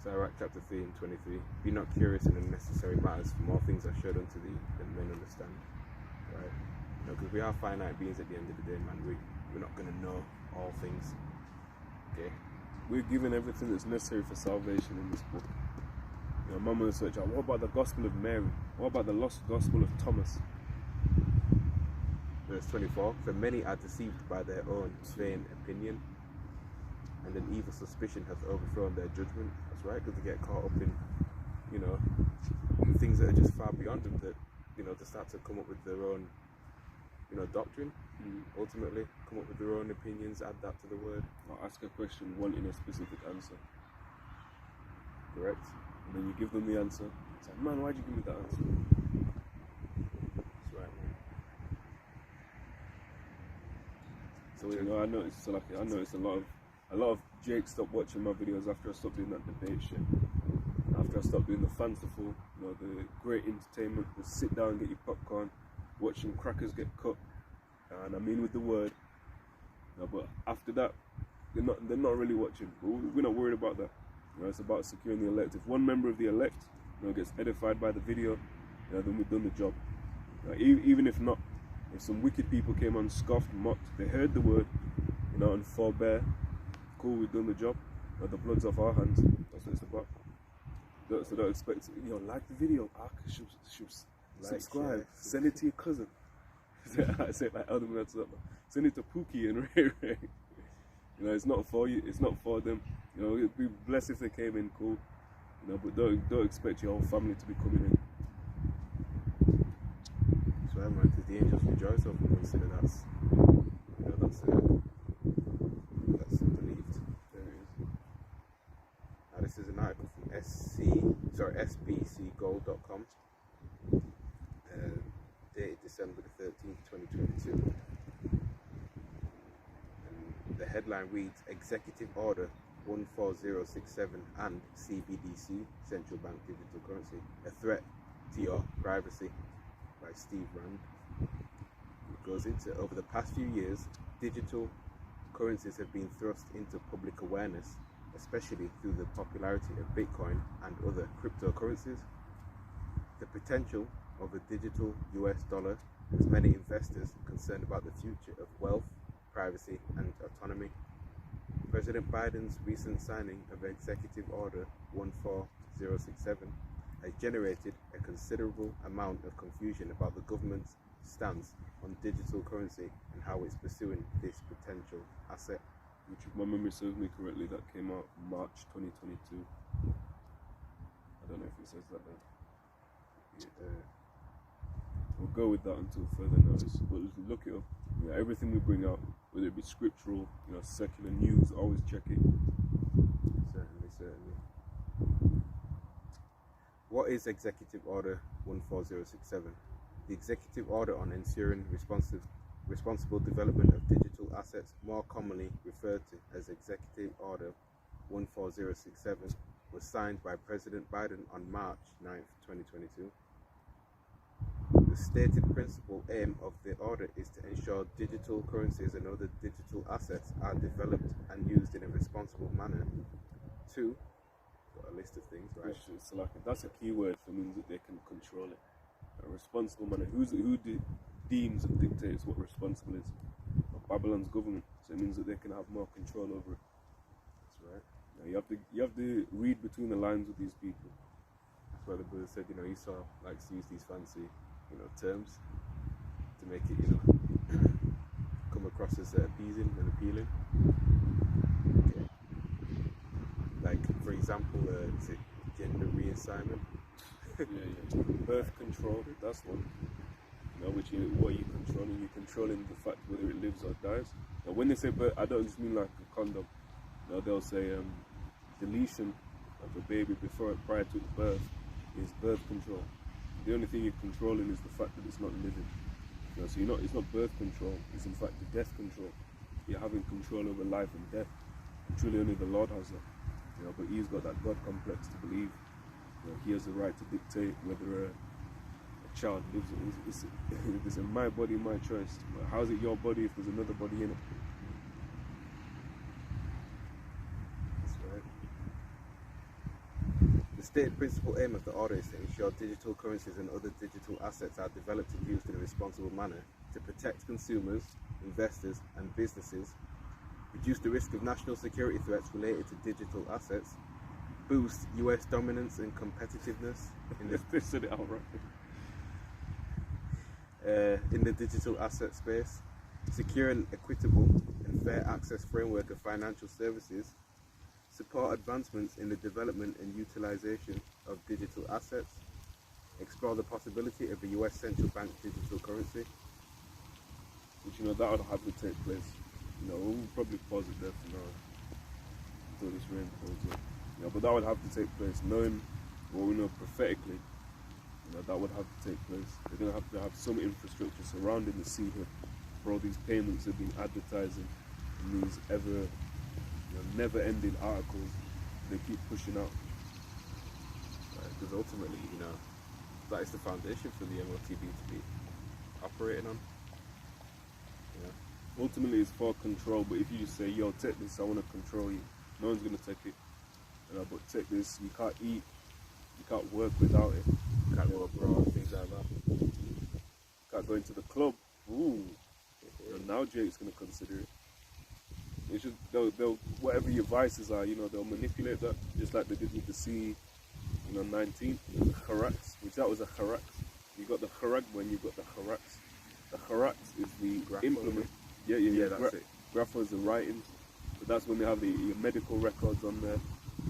Sirach chapter 3 and 23. Be not curious in unnecessary matters, for more things are showed unto thee than men understand. Right? Because we are finite beings at the end of the day, man. We're not going to know all things. Okay? We're given everything that's necessary for salvation in this book. You know, Mama will search out, what about the Gospel of Mary? What about the lost Gospel of Thomas? Verse 24. For many are deceived by their own vain opinion, and an evil suspicion hath overthrown their judgment. That's right, because they get caught up in, you know, things that are just far beyond them, that, you know, they start to come up with their own, you know, doctrine. Ultimately, come up with their own opinions, add that to the word. Or ask a question wanting a specific answer. Correct. And then you give them the answer. It's like, man, why'd you give me that answer? That's right, man. So you know, I noticed a lot of Jake stopped watching my videos after I stopped doing that debate shit. After I stopped doing the fanciful, you know, the great entertainment, the sit down, get your popcorn, watching crackers get cut, and I mean with the word. You know, but after that, they're not really watching. But we're not worried about that. You know, it's about securing the elect. If one member of the elect, you know, gets edified by the video, you know, then we've done the job. You know, even if not, if some wicked people came on, scoffed, mocked, they heard the word, you know, and forbear, cool, we've done the job. You know, the blood's off our hands. That's what it's about. So don't expect, you know, like the video, subscribe, share. send it to your cousin. I say it like Elder Man, send it to Pookie and Ray Ray. You know, it's not for you, it's not for them. You know, it'd be blessed if they came in, cool. You know, but don't expect your whole family to be coming in. So man, because the angels rejoice over them, consider that's, you know, that's believed. There it is. Now this is an article from sbcgold.com, dated December the 13th, 2022. And the headline reads, Executive Order 14067 and CBDC, Central Bank Digital Currency, a threat to your privacy, by Steve Rand. It goes into, over the past few years, digital currencies have been thrust into public awareness, especially through the popularity of Bitcoin and other cryptocurrencies. The potential of a digital US dollar has many investors concerned about the future of wealth, privacy, and autonomy. President Biden's recent signing of Executive Order 14067 has generated a considerable amount of confusion about the government's stance on digital currency and how it's pursuing this potential asset. Which, if my memory serves me correctly, that came out March 2022. I don't know if it says that there. We'll go with that until further notice. But if you look it up, you know, everything we bring out, whether it be scriptural, you know, secular news, always check it. Certainly. What is Executive Order 14067? The Executive Order on ensuring responsible development of digital assets, more commonly referred to as Executive Order 14067, was signed by President Biden on March 9th, 2022. The stated principal aim of the order is to ensure digital currencies and other digital assets are developed and used in a responsible manner. 2. Got a list of things, right? So like, that's a key word for means that they can control it. A responsible manner. Who deems and dictates what responsible is? Babylon's government. So it means that they can have more control over it. That's right. Now you have to read between the lines with these people. That's why the Buddha said, you know, Esau likes to use these fancy, you know, terms to make it, you know, come across as appeasing and appealing. Okay. Like, for example, is it gender reassignment? Yeah. Birth control, that's one. You know, what are you controlling? You're controlling the fact whether it lives or dies. Now, when they say birth, I don't just mean like a condom. You know, they'll say deletion of a baby prior to its birth is birth control. The only thing you're controlling is the fact that it's not living. You know, so it's not birth control, it's in fact the death control. You're having control over life and death. And truly only the Lord has that. You know, but he's got that God complex to believe, you know, he has the right to dictate whether a child lives. It's a my body, my choice. But how's it your body if there's another body in it? That's right. stated principal aim of the order is to ensure digital currencies and other digital assets are developed and used in a responsible manner to protect consumers, investors, and businesses, reduce the risk of national security threats related to digital assets, boost US dominance and competitiveness in the, They said it outright. in the digital asset space, secure an equitable and fair access framework of financial services, support advancements in the development and utilization of digital assets, explore the possibility of a US central bank digital currency. Which, you know, that would have to take place. You know, we'll probably pause it there for now until this rain cools up. You know, but that would have to take place. Knowing what we know prophetically, you know, that would have to take place. They're going to have some infrastructure surrounding the sea here for all these payments have been advertising in these ever, you know, never-ending articles they keep pushing out. Because ultimately, you know, that is the foundation for the MOTB to be operating on. You know, Ultimately, it's for control. But if you just say, "Yo, take this, I want to control you," no one's gonna take it. You know, but take this, you can't eat, you can't work without it, you can't go abroad, things like that. can't go into the club. Ooh, you know, now Jake's gonna consider it. It's just they'll whatever your vices are, you know, they'll manipulate that, just like they did with the C, you know, 19, the Harax, which that was a Harax. You got the Haragba and you got the Harax. The Harax is the Grapho, implement. Yeah, that's it. Grapho is the writings. But that's when they have your medical records on there.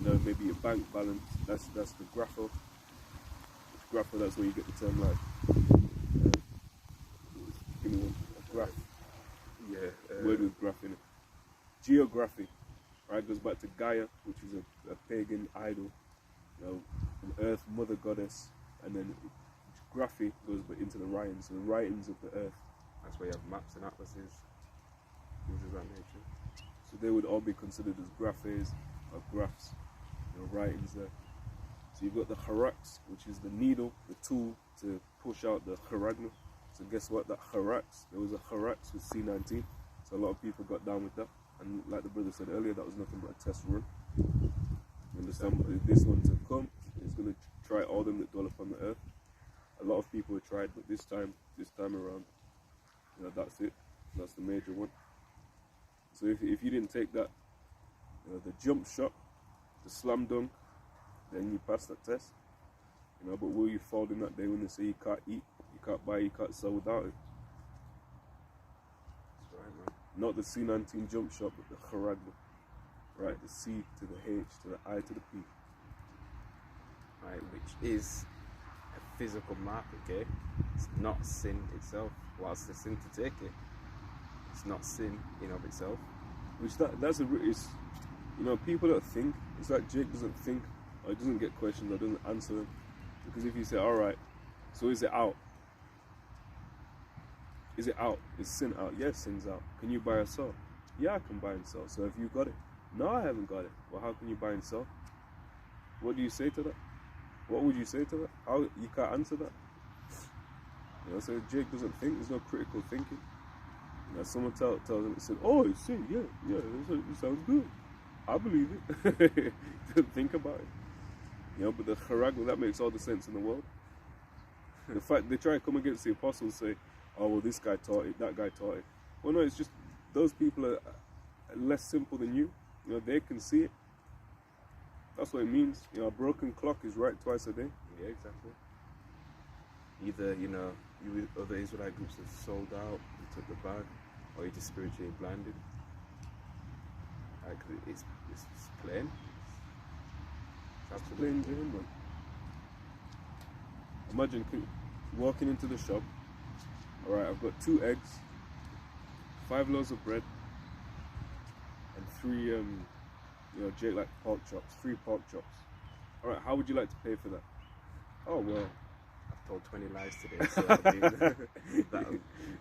You know, maybe your bank balance. That's the Grapho. Grapho, that's where you get the term like. Give me one. A graph. Yeah. Word with graph in it. Geography, right, goes back to Gaia, which is a pagan idol, you know, an earth mother goddess, and then graphy goes into the writings, so the writings of the earth. That's where you have maps and atlases, things of that nature. So they would all be considered as graphes or graphs, you know, writings there. So you've got the harax, which is the needle, the tool to push out the haragna. So guess what? That harax, there was a harax with C19, so a lot of people got down with that. And like the brother said earlier, that was nothing but a test run. You understand? This one to come is going to try all them that dwell upon the earth. A lot of people have tried, but this time around, you know, that's it. That's the major one. So if you didn't take that, you know, the jump shot, the slam dunk, then you pass that test. You know, but will you fall in that day when they say you can't eat, you can't buy, you can't sell without it? Not the C19 jump shot, but the Haragba. Right, the C to the H to the I to the P. Right, which is a physical mark, okay? It's not sin itself. Whilst it's sin to take it, it's not sin in of itself. Which that's it's, you know, people don't think. It's like Jake doesn't think, or he doesn't get questions, or doesn't answer them. Because if you say, all right, so is it out? Is it out? Is sin out? Yes, sin's out. Can you buy or sell? Yeah, I can buy and sell. So have you got it? No, I haven't got it. Well, how can you buy and sell? What do you say to that? What would you say to that? How you can't answer that? You know, so Jake doesn't think. There's no critical thinking. You know, someone tells him, said, "Oh, it's sin. Yeah, it sounds good. I believe it." Don't think about it. You know, but the Haragwa, that makes all the sense in the world. The fact they try to come against the apostles, say, "Oh, well, this guy taught it, that guy taught it." Well, no, it's just those people are less simple than you. You know, they can see it. That's what it means. You know, a broken clock is right twice a day. Yeah, exactly. Either, you know, you other Israelite groups have sold out and took the bag, or you're just spiritually blinded. Like, it's plain. It's Plain Jane, man. Imagine walking into the shop. All right, I've got 2 eggs, 5 loaves of bread, and 3, you know, Jake like pork chops, 3 pork chops. All right, how would you like to pay for that? Oh, well, I've told 20 lies today, so that'll be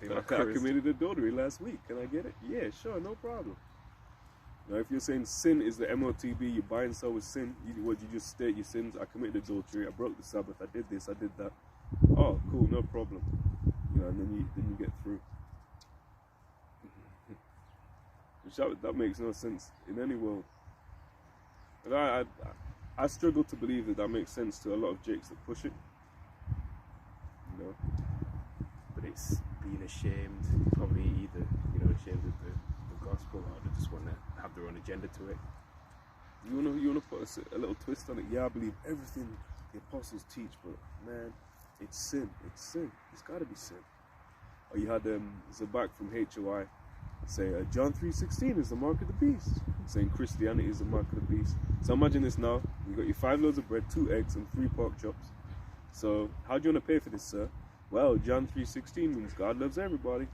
my I currency. committed adultery last week. Can I get it? Yeah, sure, no problem. Now, if you're saying sin is the MOTB, you buy and sell with sin, you just state your sins. I committed adultery, I broke the Sabbath, I did this, I did that. Oh, cool, no problem. You know, and then you get through. Which that makes no sense in any world. And I I struggle to believe that makes sense to a lot of Jakes that push it. You know, but it's being ashamed, probably either ashamed of the gospel, or they just want to have their own agenda to it. You wanna put a little twist on it. Yeah, I believe everything the apostles teach, but man, it's sin. It's sin. It's got to be sin. Or you had Zabak from HOI say John 3:16 is the mark of the beast, saying Christianity is the mark of the beast. So imagine this now: you got your 5 loaves of bread, 2 eggs, and 3 pork chops. So how do you want to pay for this, sir? Well, John 3:16 means God loves everybody.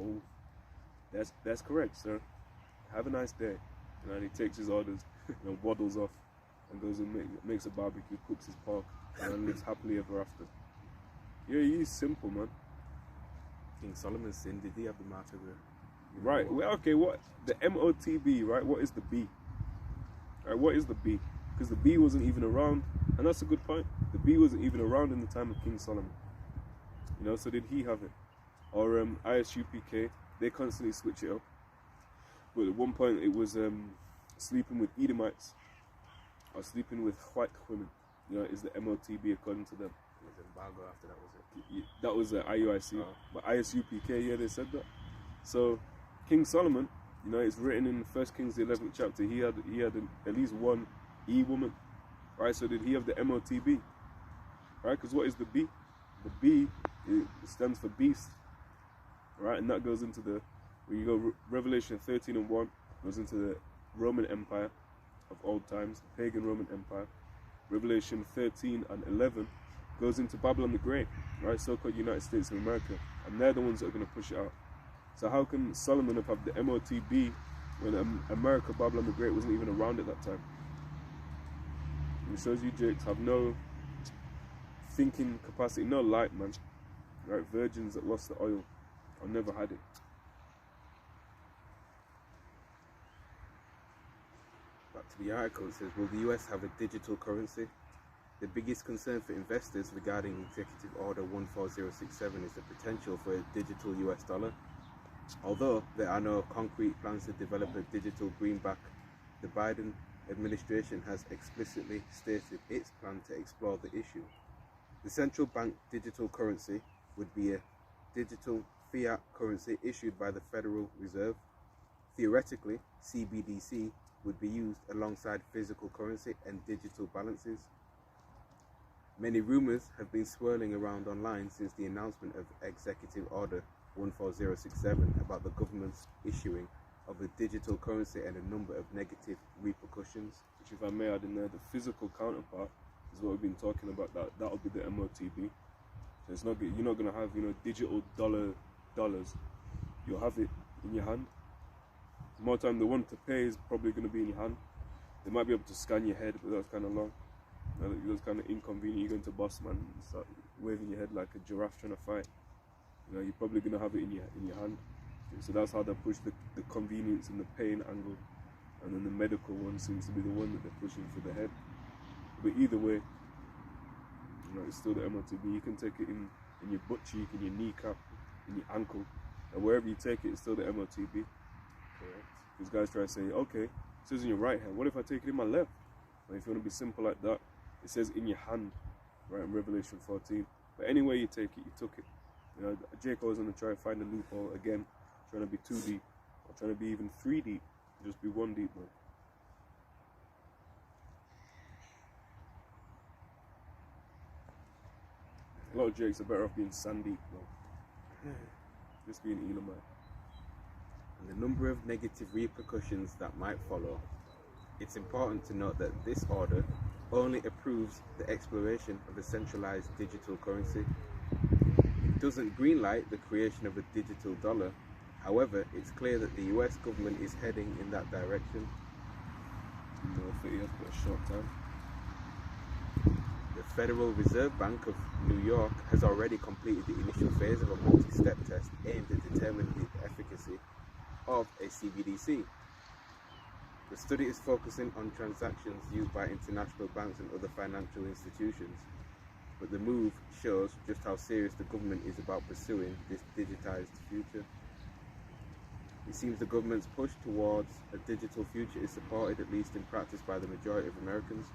Oh, that's correct, sir. Have a nice day. And he takes his orders and waddles off and goes and makes a barbecue, cooks his pork, and then lives happily ever after. Yeah, he's simple, man. King Solomon's sin, did he have the mark of the... Right, well, okay, what? The MOTB, right? What is the B? Right, what is the B? Because the B wasn't even around, and that's a good point. The B wasn't even around in the time of King Solomon. You know, so did he have it? Or ISUPK, they constantly switch it up. But at one point it was sleeping with Edomites, or sleeping with white women, you know, is the MOTB according to them. It was embargo after that, was it? That was IUIC, oh. But ISUPK, yeah, they said that. So King Solomon, you know, it's written in 1 Kings the 11th chapter, he had at least one E-woman, right? So did he have the MOTB, right? Because what is the B? The B, it stands for beast, right? And that goes into the, when you go Revelation 13:1, goes into the Roman Empire of old times, the pagan Roman Empire. Revelation 13:11 goes into Babylon the Great, right? So-called United States of America, and they're the ones that are going to push it out. So how can Solomon have had the MOTB when America, Babylon the Great, wasn't even around at that time? It shows you Jakes have no thinking capacity, no light, man. Right? Virgins that lost the oil, or never had it. Back to the article, it says, will the US have a digital currency? The biggest concern for investors regarding Executive Order 14067 is the potential for a digital US dollar. Although there are no concrete plans to develop a digital greenback, the Biden administration has explicitly stated its plan to explore the issue. The central bank digital currency would be a digital fiat currency issued by the Federal Reserve. Theoretically, CBDC would be used alongside physical currency and digital balances. Many rumors have been swirling around online since the announcement of Executive Order 14067 about the government's issuing of a digital currency and a number of negative repercussions. Which, if I may add in there, the physical counterpart is what we've been talking about. That'll be the MOTB. So it's not, you're not going to have, you know, digital dollars. You'll have it in your hand. More time, the one to pay is probably going to be in your hand. They might be able to scan your head, but that's kind of long. That's kind of inconvenient. You're going to boss man and start waving your head like a giraffe trying to fight. You know, you're probably going to have it in your hand. So that's how they push the convenience and the pain angle. And then the medical one seems to be the one that they're pushing for the head. But either way, you know, it's still the MOTB. You can take it in your butt cheek, in your kneecap, in your ankle, and wherever you take it, it's still the MOTB. Correct. These guys try to say, okay, it says in your right hand. What if I take it in my left? Well, if you want to be simple like that, it says in your hand, right, in Revelation 14. But anyway you take it, you took it. You know, Jake was going to try and find a loophole again, trying to be 2 deep, or trying to be even 3 deep, just be 1 deep, man. A lot of Jakes are better off being sand deep, though. Just being Elamite. And the number of negative repercussions that might follow. It's important to note that this order only approves the exploration of a centralized digital currency. It doesn't greenlight the creation of a digital dollar. However, it's clear that the US government is heading in that direction. No, for you have got a short time. The Federal Reserve Bank of New York has already completed the initial phase of a multi-step test aimed at determining the efficacy of a CBDC. The study is focusing on transactions used by international banks and other financial institutions, but the move shows just how serious the government is about pursuing this digitized future. It seems the government's push towards a digital future is supported, at least in practice, by the majority of Americans.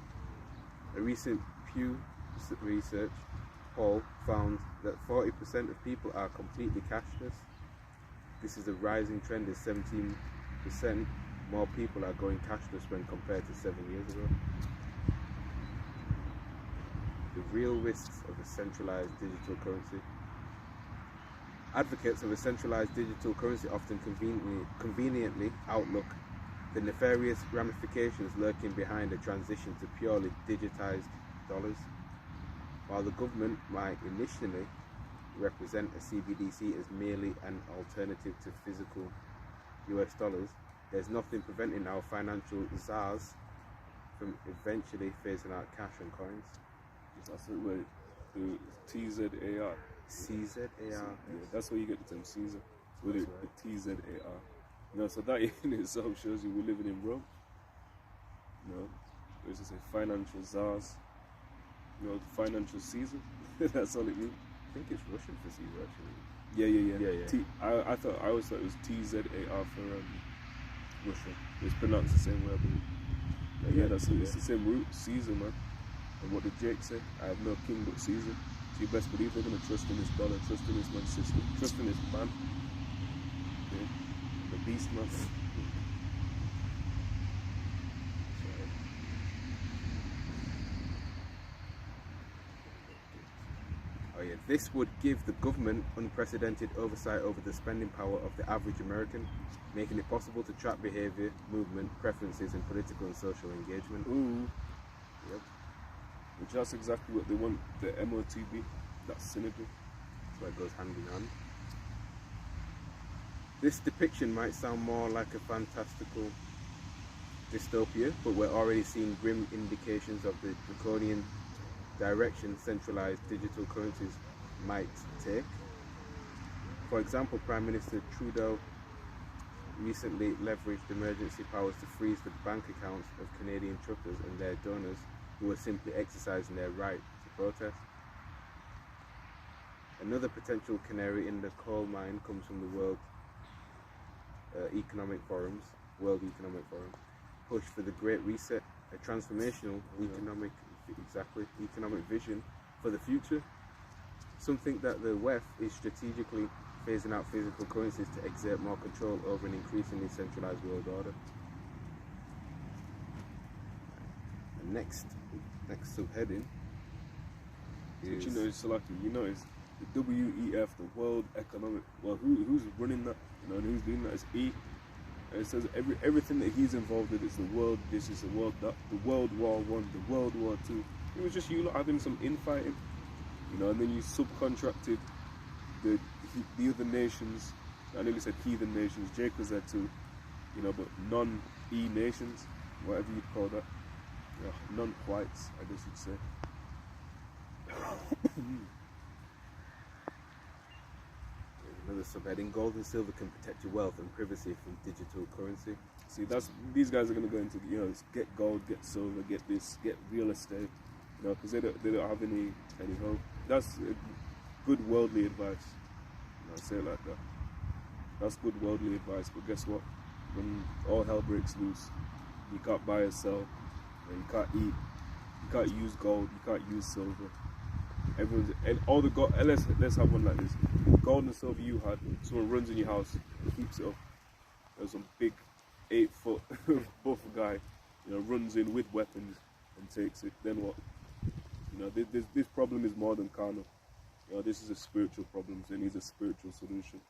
A recent Pew Research poll found that 40% of people are completely cashless. This is a rising trend as 17% more people are going cashless when compared to 7 years ago. The real risks of a centralized digital currency. Advocates of a centralized digital currency often conveniently outlook the nefarious ramifications lurking behind a transition to purely digitized dollars. While the government might initially represent a CBDC as merely an alternative to physical US dollars, there's nothing preventing our financial czars from eventually phasing out cash and coins. That's it, wait, the TZAR. CZAR? Yeah, that's where you get the term Caesar, with it, the TZAR. You know, so that in itself shows you we're living in Rome. You know, there's just a financial czars, you know, financial Caesar. That's all it means. I think it's Russian for Caesar, actually. Yeah. I always thought it was TZAR for Russia. It's pronounced the same way, I believe. Yeah, it's the same root, Caesar, man. And what did Jake say? I have no king but Caesar. So you best believe they're going to trust in this dollar, trust in this man's system, trust in this man. Okay? The beast, man. Oh yeah, this would give the government unprecedented oversight over the spending power of the average American, making it possible to track behavior, movement, preferences, and political and social engagement. Ooh. Yep. Which that's exactly what they want the MOTB, that synergy. That's why it goes hand in hand. This depiction might sound more like a fantastical dystopia, but we're already seeing grim indications of the draconian direction centralized digital currencies might take. For example, Prime Minister Trudeau recently leveraged emergency powers to freeze the bank accounts of Canadian truckers and their donors who were simply exercising their right to protest. Another potential canary in the coal mine comes from the World Economic Forum push for the Great Reset, a transformational economic vision for the future. Something that the WEF is strategically phasing out physical currencies to exert more control over an increasingly centralized world order. And next subheading is... But you know, Salaki, you know, it's the WEF, the World Economic. Well, who's running that? You know, and who's doing that? It's E. And it says everything that he's involved in is the world. This is the world that the World War I, the World War II. It was just you lot having some infighting, you know, and then you subcontracted the other nations. I nearly said heathen nations. Jake was there too, you know, but non-E nations, whatever you'd call that. Yeah, non-whites, I guess you'd say. Another subheading: gold and silver can protect your wealth and privacy from digital currency. See, these guys are going to go into, you know, get gold, get silver, get this, get real estate, you know, because they don't have any hope. That's good worldly advice. You know, I say it like that. That's good worldly advice. But guess what? When all hell breaks loose, you can't buy or sell. You can't eat. You can't use gold. You can't use silver. Everyone's and all the gold. Let's have one like this. Gold and silver you had. Someone runs in your house, keeps it up. There's some big 8-foot buff guy, you know, runs in with weapons and takes it. Then what? You know, this problem is more than carnal. You know, this is a spiritual problem. So it needs a spiritual solution.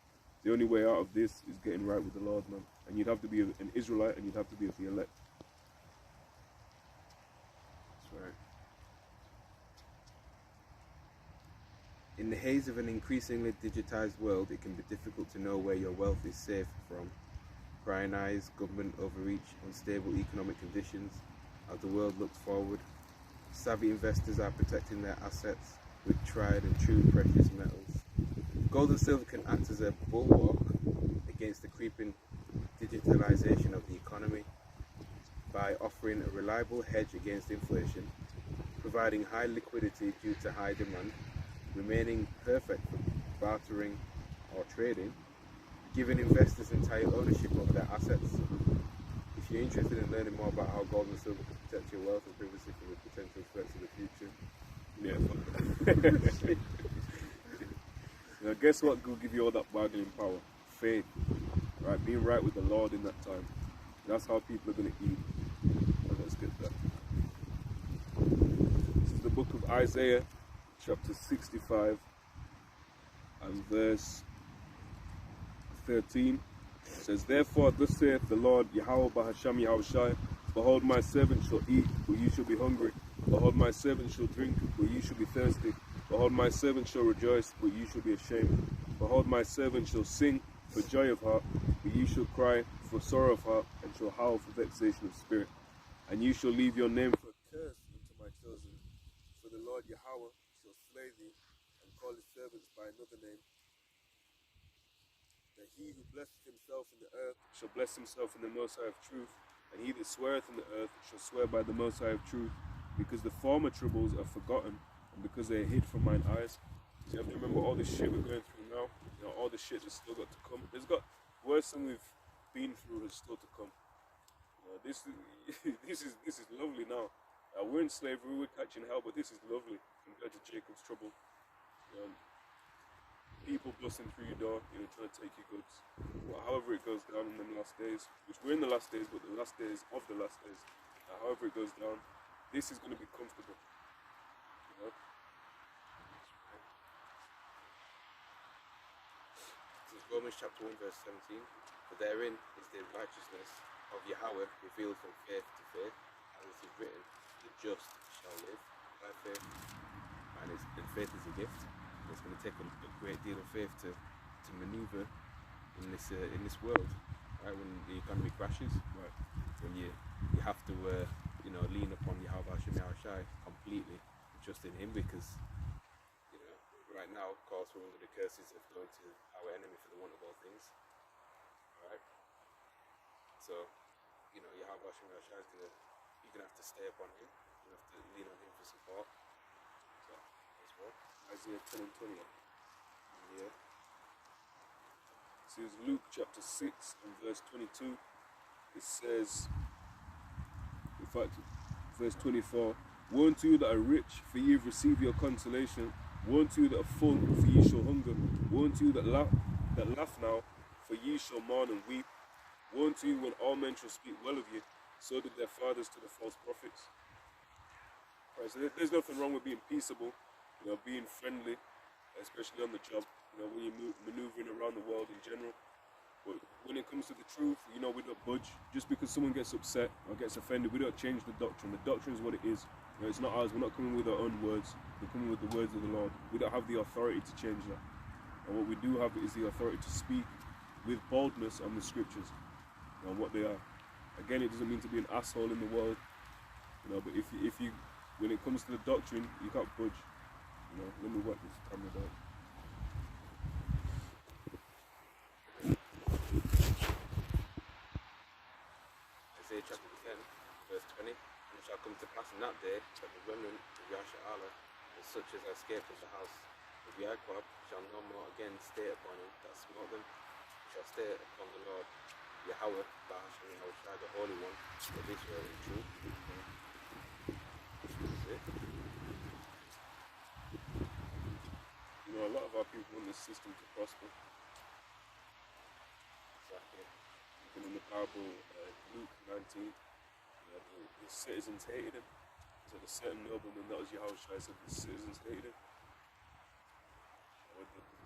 The only way out of this is getting right with the Lord, man. And you'd have to be an Israelite, and you'd have to be of the elect. That's right. In the haze of an increasingly digitized world, it can be difficult to know where your wealth is safe from. Prying eyes, government overreach, unstable economic conditions. As the world looks forward, savvy investors are protecting their assets with tried and true precious metals. Gold and silver can act as a bulwark against the creeping digitalization of the economy by offering a reliable hedge against inflation, providing high liquidity due to high demand, remaining perfect for bartering or trading, giving investors entire ownership over their assets. If If you're interested in learning more about how gold and silver can protect your wealth and privacy from the potential threats of the future, yeah. Now, guess what will give you all that bargaining power? Faith, right? Being right with the Lord in that time. That's how people are going to eat. And let's get that. This is the book of Isaiah, chapter 65, and verse 13. It says, "Therefore, thus saith the Lord, Yahweh Bahasham Yahushai, behold, my servant shall eat, but you shall be hungry. Behold, my servant shall drink, but you shall be thirsty. Behold, my servant shall rejoice, but you shall be ashamed. Behold, my servant shall sing for joy of heart, but you shall cry for sorrow of heart, and shall howl for vexation of spirit. And you shall leave your name for a curse unto my chosen. For the Lord Yahweh shall slay thee, and call his servants by another name. That he who blesseth himself in the earth shall bless himself in the Most High of truth, and he that sweareth in the earth shall swear by the Most High of truth, because the former troubles are forgotten, and because they are hid from mine eyes." So you have to remember all the shit we're going through now, all the shit that's still got to come. There's got worse than we've been through is still to come. This is lovely now. We're in slavery, we're catching hell, but this is lovely compared to Jacob's trouble. People busting through your door, trying to take your goods. But however it goes down in the last days, which we're in the last days, but the last days of the last days, however it goes down, this is going to be comfortable. This is Romans chapter 1 verse 17. For therein is the righteousness of Yahweh revealed from faith to faith, as it is written, the just shall live by faith. And faith is a gift. It's going to take a great deal of faith to maneuver in this world, right? When the economy crashes, right? When you have to lean upon Yahweh Hashem Yahushai completely, and trust in Him, because right now, of course, we're under the curses of going to our enemy for the want of all things. All right. So Yahweh Hashem Yahushai you're gonna have to stay upon Him. You have to lean on Him for support. So as well. Isaiah 10 and 20. Yeah. This is Luke chapter 6 and verse 22. It says, in fact, verse 24, "Woe unto you that are rich, for ye have received your consolation. Woe unto you that are full, for ye shall hunger. Woe unto you that laugh now, for ye shall mourn and weep. Woe unto you when all men shall speak well of you, so did their fathers to the false prophets." Right, so there's nothing wrong with being peaceable, being friendly, especially on the job, when you're maneuvering around the world in general. But when it comes to the truth, we don't budge. Just because someone gets upset or gets offended, we don't change the doctrine. The doctrine is what it is. It's not ours. We're not coming with our own words. We're coming with the words of the Lord. We don't have the authority to change that. And what we do have is the authority to speak with boldness on the scriptures and what they are. Again, it doesn't mean to be an asshole in the world, but if you when it comes to the doctrine, you can't budge. Let me work this camera down. Isaiah chapter 10, verse 20. And it shall come to pass in that day that the remnant of Yasha'Allah, and such as escaped of the house of Yaakov, shall no more again stay upon him that smote them, but shall stay upon the Lord Yahweh, Bahasham Yahushai, the Holy One of Israel in truth. A lot of our people want this system to prosper. Exactly. Even in the parable, Luke 19, the citizens hated him. So the certain nobleman, that was Yahushua, said the citizens hated him.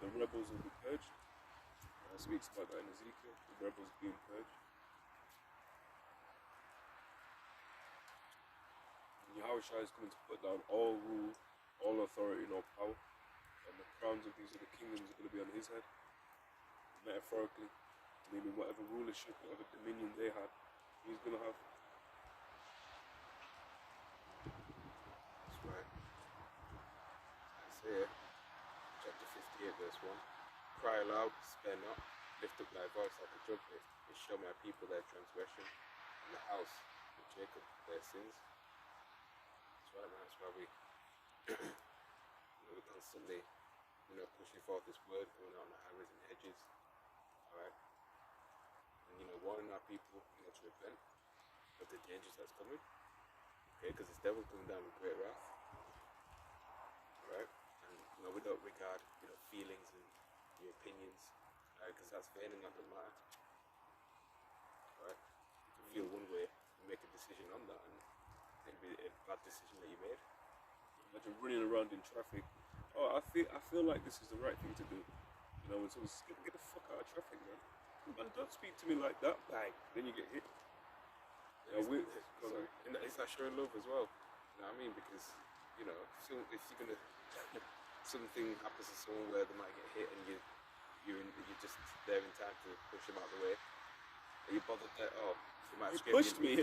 The rebels will be purged. Speaks about that in Ezekiel, the rebels being purged. Yahushua is coming to put down all rule, all authority, and all power. And the crowns of these other kingdoms are going to be on his head. Metaphorically, meaning whatever rulership, whatever dominion they had, he's going to have. That's right. Isaiah chapter 58, verse 1. Cry aloud, spare not, lift up thy voice like a trumpet, and show my people their transgression, and the house of Jacob their sins. That's right, man. That's why we're constantly, pushing forth this word, going out on the highways and hedges, alright, and warning our people, to repent, changes that's coming. Okay, because it's devil coming down with great wrath. Right? And we don't regard feelings and your opinions, because that's vain and that doesn't matter. Right? You can feel one way and make a decision on that, and it'd be a bad decision that you made. Imagine running around in traffic. Oh, I feel like this is the right thing to do. When someone's get the fuck out of traffic, man. Man, don't speak to me like that. Bang. Then you get hit. And it's that showing love as well. You know what I mean? Because if you're gonna something happens to someone where they might get hit and you're just there in time to push them out of the way. Are you bothered that you might you pushed me?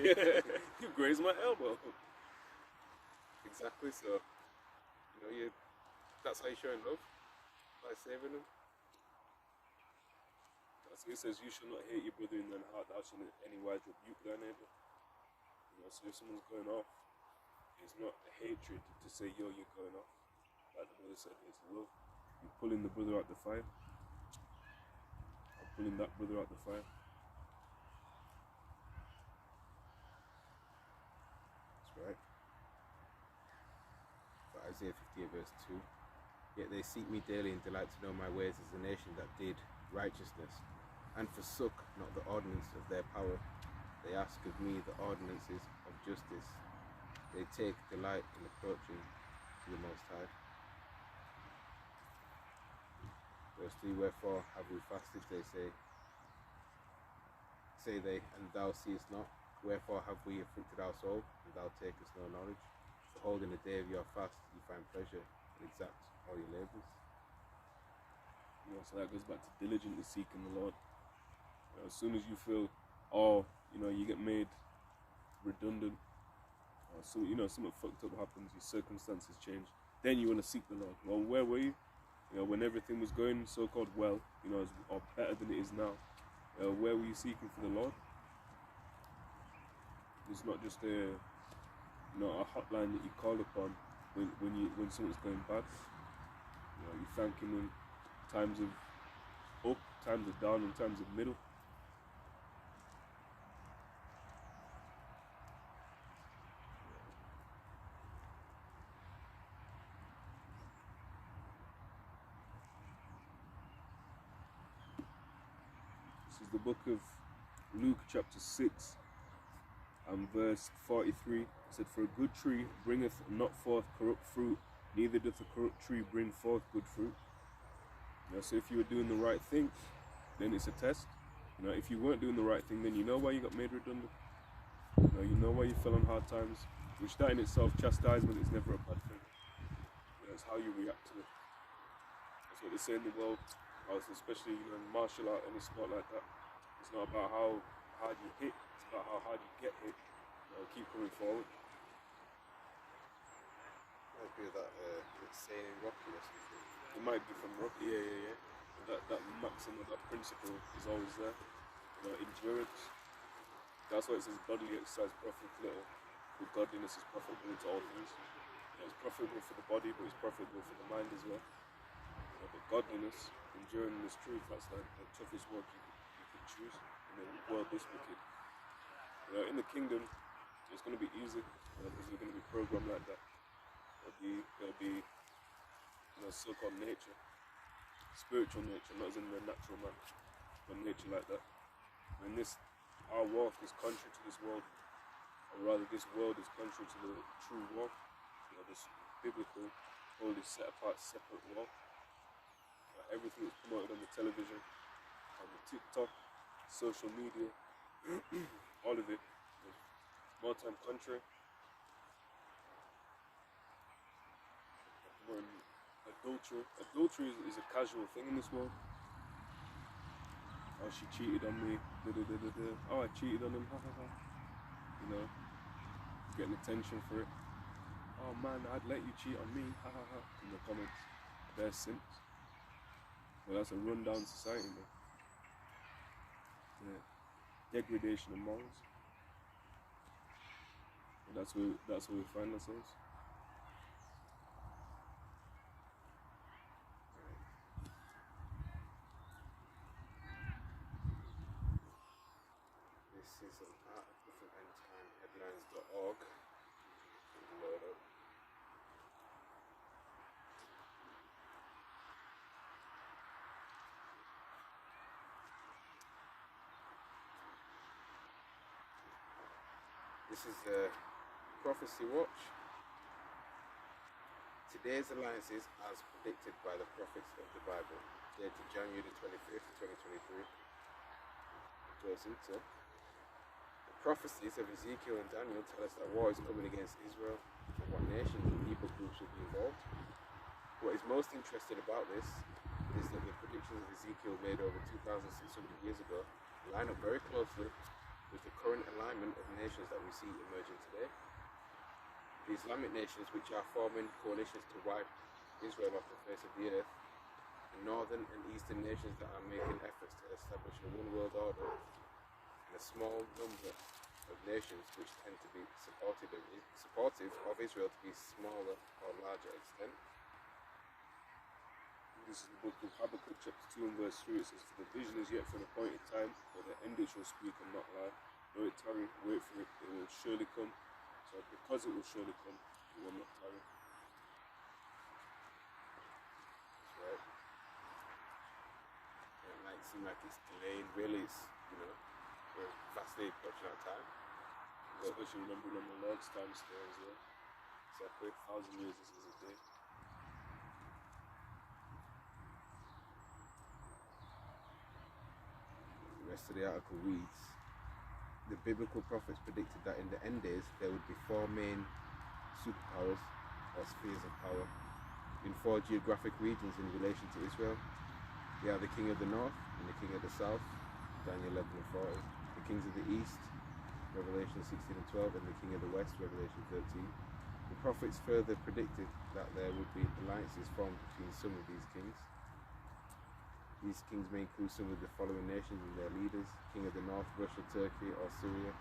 You grazed my elbow. Exactly. So that's how you're showing love, by saving them. It says you shall not hate your brother in thine heart, thou shalt in any wise rebuke thy neighbor. So if someone's going off, it's not a hatred to say, yo, you're going off. Like the brother said, it's love. You're pulling the brother out the fire. I'm pulling that brother out the fire. That's right. For Isaiah 58 verse 2. Yet they seek me daily and delight to know my ways as a nation that did righteousness, and forsook not the ordinance of their power. They ask of me the ordinances of justice. They take delight in approaching to the Most High. Verse 3, wherefore have we fasted, they say they, and thou seest not? Wherefore have we afflicted our soul, and thou takest no knowledge? Behold, in the day of your fast you find pleasure, and exact all your labours. So that goes back to diligently seeking the Lord. As soon as you feel, you get made redundant, or something fucked up happens, your circumstances change, then you want to seek the Lord. Well, where were you? When everything was going so-called well, or better than it is now, where were you seeking for the Lord? It's not just a hotline that you call upon when something's going bad. You thank Him in times of up, times of down, and times of middle. This is the book of Luke chapter 6 and verse 43. It said, for a good tree bringeth not forth corrupt fruit, neither doth a corrupt tree bring forth good fruit. So if you were doing the right thing, then it's a test. If you weren't doing the right thing, then you know why you got made redundant. You know why you fell on hard times, which that in itself, chastisement is never a bad thing. It's how you react to it. That's what they say in the world, especially in martial art, any sport like that. It's not about how hard you hit, it's about how hard you get hit. Keep coming forward. Might be that saying in Rocky or something. It might be from Rocky. Yeah. That maxim, that principle is always there. Endurance. That's why it says bodily exercise profiteth little, but godliness is profitable to all things. It's profitable for the body, but it's profitable for the mind as well. But godliness, enduring this truth, that's the toughest work you could choose in a world this wicked. In the kingdom, it's going to be easy because you're going to be programmed like that. There'll be so-called nature, spiritual nature, not as in the natural man, but nature like that. When our walk is contrary to this world, or rather this world is contrary to the true walk, this biblical, holy, set apart, separate walk. Everything that's promoted on the television, on the TikTok, social media, all of it, more time contrary. Adultery is a casual thing in this world. Oh, she cheated on me. Oh, I cheated on him. Ha ha ha. Getting attention for it. Oh man, I'd let you cheat on me. Ha ha ha. In the comments, they're simps. Well, that's a rundown society, man. Yeah. Degradation of morals. And that's where we find ourselves. This is an art of different end time headline. This is a prophecy watch. Today's alliances as predicted by the prophets of the Bible, dated January the 25th, 2023. It goes into the prophecies of Ezekiel and Daniel tell us that war is coming against Israel and what nations and people groups will be involved. What is most interesting about this is that the predictions of Ezekiel made over 2,600 years ago line up very closely with the current alignment of nations that we see emerging today. The Islamic nations, which are forming coalitions to wipe Israel off the face of the earth, the northern and eastern nations that are making efforts to establish a one world order, and a small number of nations which tend to be supportive of Israel to be smaller or larger extent. This is the book of Habakkuk, chapter 2 and verse 3. It says, "For the vision is yet for an appointed time, but the end it shall speak and not lie. Though it tarry, wait for it, it will surely come." So because it will surely come, it will not tarry. That's right. It might seem like it's delayed, really it's, we're vastly approaching our time. Especially remembering on the Lord's time scale as well. Exactly. 1,000 years is a day. The rest of the article reads, the biblical prophets predicted that in the end days there would be four main superpowers or spheres of power in four geographic regions in relation to Israel. They are the king of the north and the king of the south, Daniel 11 and 40, the kings of the east, Revelation 16 and 12, and the king of the west, Revelation 13. The prophets further predicted that there would be alliances formed between some of these kings. These kings may include some of the following nations and their leaders: king of the north, Russia, Turkey, or Syria.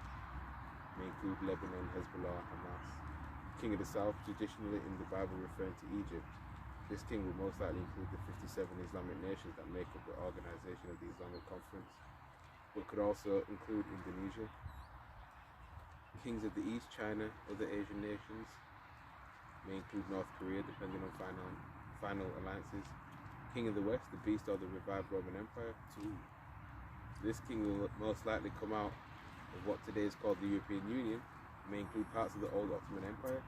May include Lebanon, Hezbollah, Hamas. King of the south, traditionally in the Bible referring to Egypt. This king will most likely include the 57 Islamic nations that make up the organization of the Islamic Conference, but could also include Indonesia. Kings of the east, China, other Asian nations. May include North Korea, depending on final alliances. King of the west, the beast or the revived Roman Empire. This king will most likely come out of what today is called the European Union. May include parts of the old Ottoman Empire.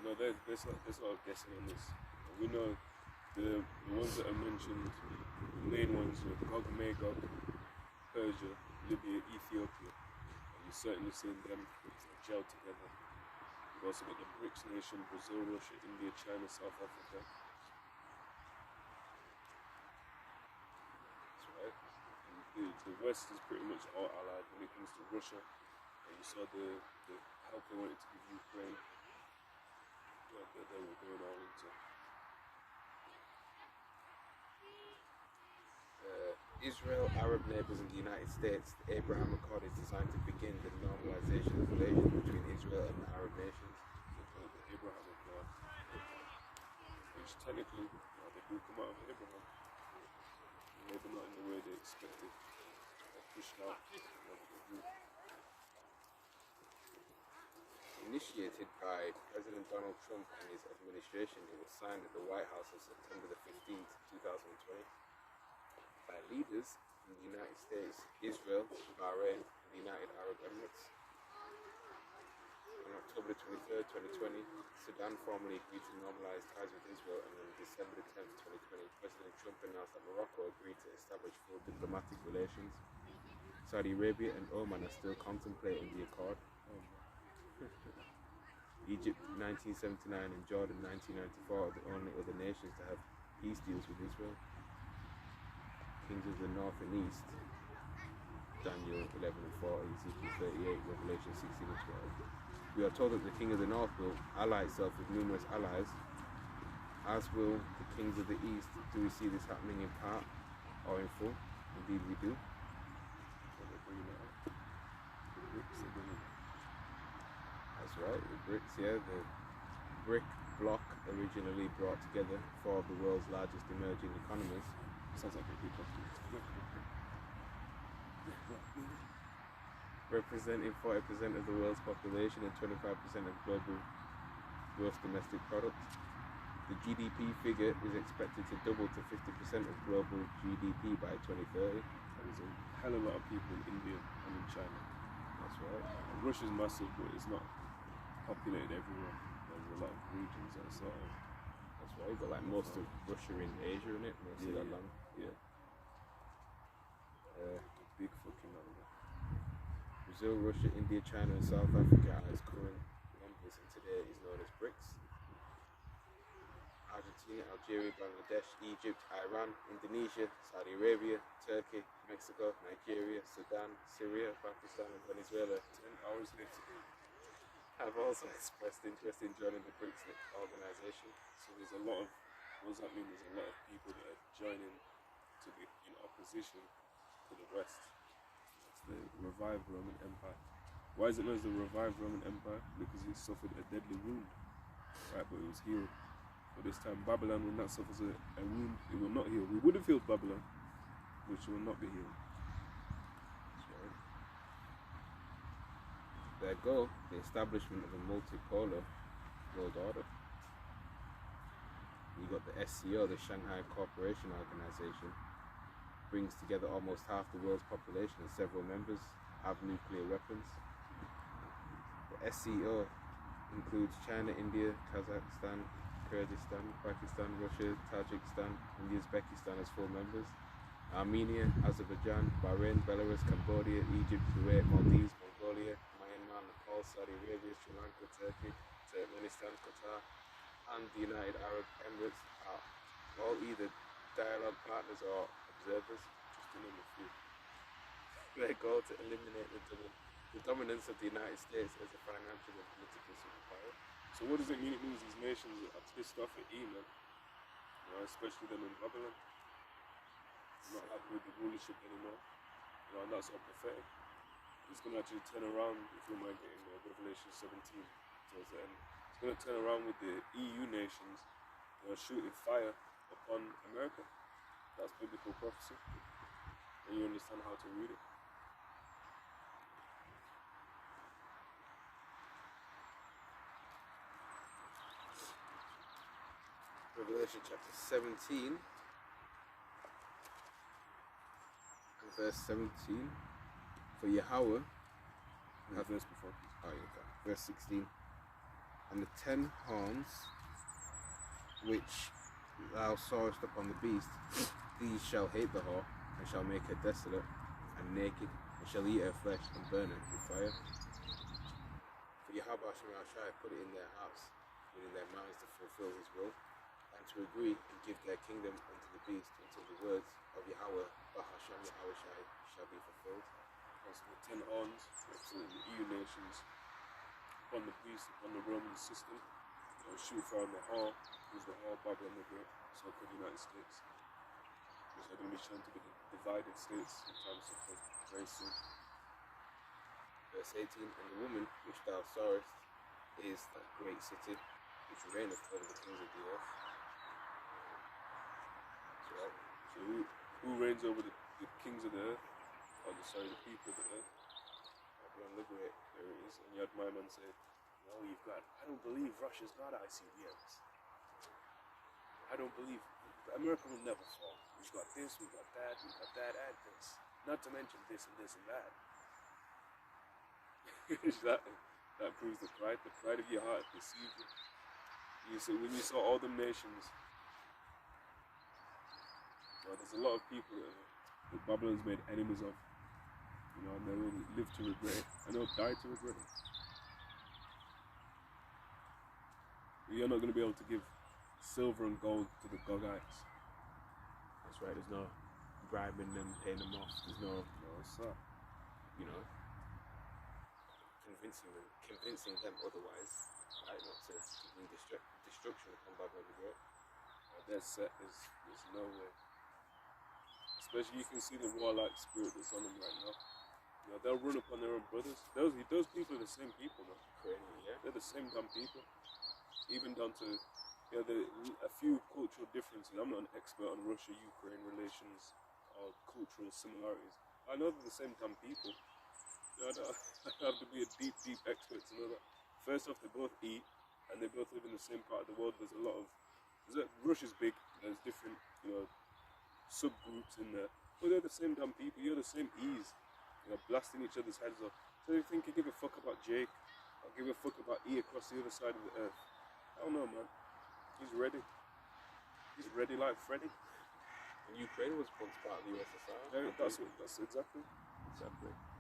There's a lot of guessing on this. We know the ones that are mentioned, the main ones are Gog and Magog, Persia, Libya, Ethiopia. And you've certainly seen them gel together. You've also got the BRICS nation, Brazil, Russia, India, China, South Africa. That's right. And the West is pretty much all allied when it comes to Russia. And you saw the help they wanted to give Ukraine. That they were going all into. Israel, Arab neighbors, and the United States. The Abraham Accord is designed to begin the normalization of relations between Israel and the Arab nations. The Abraham Accord, which technically they do come out of Abraham, maybe not in the way they expected. They pushed out. Initiated by President Donald Trump and his administration, it was signed at the White House on September the 15th, 2020, by leaders in the United States, Israel, Bahrain, and the United Arab Emirates. On October 23rd, 2020, Sudan formally agreed to normalize ties with Israel, and on December 10th, 2020, President Trump announced that Morocco agreed to establish full diplomatic relations. Saudi Arabia and Oman are still contemplating the accord. Egypt 1979 and Jordan 1994 are the only other nations to have peace deals with Israel. Kings of the north and east, Daniel 11 and 40, Ezekiel 38, Revelation 16 and 12. We are told that the king of the north will ally itself with numerous allies, as will the kings of the east. Do we see this happening in part or in full? Indeed we do. That's right, the BRICS, the BRIC bloc originally brought together four of the world's largest emerging economies. Sounds like a good country. Representing 40% of the world's population and 25% of global gross domestic product. The GDP figure is expected to double to 50% of global GDP by 2030. That is a hell of a lot of people in India and in China. That's right. Russia's massive, but it's not populated everywhere. There's a lot of regions that sort of. That's right. You got like most of Russia in Asia, in it. Most of that land. Yeah. Big fucking land. Brazil, Russia, India, China, and South Africa are its current members, and today is known as BRICS. Argentina, Algeria, Bangladesh, Egypt, Iran, Indonesia, Saudi Arabia, Turkey, Mexico, Nigeria, Sudan, Syria, Pakistan, and Venezuela 10 hours later have also expressed interest in joining the BRICS organization. So there's a lot of, what does that mean? There's a lot of people that are joining to be in opposition to the West. It's the revived Roman Empire. Why is it known as the revived Roman Empire? Because it suffered a deadly wound, right? But it was healed. But this time Babylon, when that suffers a wound, it will not heal. We would have healed Babylon, which will not be healed. Their goal, the establishment of a multipolar world order. You got the SCO, the Shanghai Cooperation Organization, brings together almost half the world's population, and several members have nuclear weapons. The SCO includes China, India, Kazakhstan, Kyrgyzstan, Pakistan, Russia, Tajikistan, and Uzbekistan as full members. Armenia, Azerbaijan, Bahrain, Belarus, Cambodia, Egypt, Kuwait, Maldives, Mongolia, Myanmar, Nepal, Saudi Arabia, Sri Lanka, Turkey, Turkmenistan, Qatar, and the United Arab Emirates are all either dialogue partners or observers, just to name a few. Their goal to eliminate the dominance of the United States as a financial and political superpower. So what does it mean? It means these nations are pissed off at Email, especially them in Babylon. Not happy with the rulership anymore, and that's all prophetic. It's going to actually turn around, if you mind getting Revelation 17 towards the end. It's going to turn around with the EU nations, shooting fire upon America. That's biblical prophecy, and you understand how to read it. Revelation chapter 17. Verse 17, for Yahweh, verse before. Oh, yeah, verse 16, and the 10 horns which thou sawest upon the beast, these shall hate the whore, and shall make her desolate and naked, and shall eat her flesh and burn it with fire. For Yahweh shall put it in their hearts, and in their minds to fulfill his will, and to agree and give their kingdom unto the beast until the words of Yahweh Bahasham Yahweh shall be fulfilled. Also the 10 horns representing the EU nations upon the beast, upon the Roman system. They will shoot fire on the whore, who's the whore Babylon the Great, so-called United States, which are going to be shown to be the divided states in times to come very soon. Verse 18, and the woman which thou sawest is that great city which reigneth over the kings of the earth. So who reigns over the kings of the earth? Or the people of the earth? Babylon the Great. There it is. And you had my man say, no, you've got, I don't believe Russia's got ICBMs. I don't believe, America will never fall. We've got this, we've got that, and this. Not to mention this and this and that. that proves the pride of your heart deceives you. You see, when you saw all the nations, there's a lot of people that Babylon's made enemies of, and they will live to regret it, and they'll die to regret it. You're not going to be able to give silver and gold to the Gogites. That's right, there's no bribing them, paying them off, there's no, sir. Convincing them otherwise, right, not to bring destruction upon Babylon the Great. Their set is no way. Especially you can see the warlike spirit that's on them right now. They'll run upon their own brothers. Those people are the same people now. Crazy, yeah. They're the same damn people. Even down to a few cultural differences. I'm not an expert on Russia-Ukraine relations or cultural similarities. I know they're the same damn people. I don't have to be a deep expert to know that. First off, they both eat, and they both live in the same part of the world. Russia's big. There's different, subgroups in there, but they're the same damn people. You're the same ease, blasting each other's heads off. So Do you think he give a fuck about Jake? Or give a fuck about E across the other side of the earth? I don't know, man. He's ready. He's ready like Freddy. And Ukraine was once part of the USSR. That's exactly.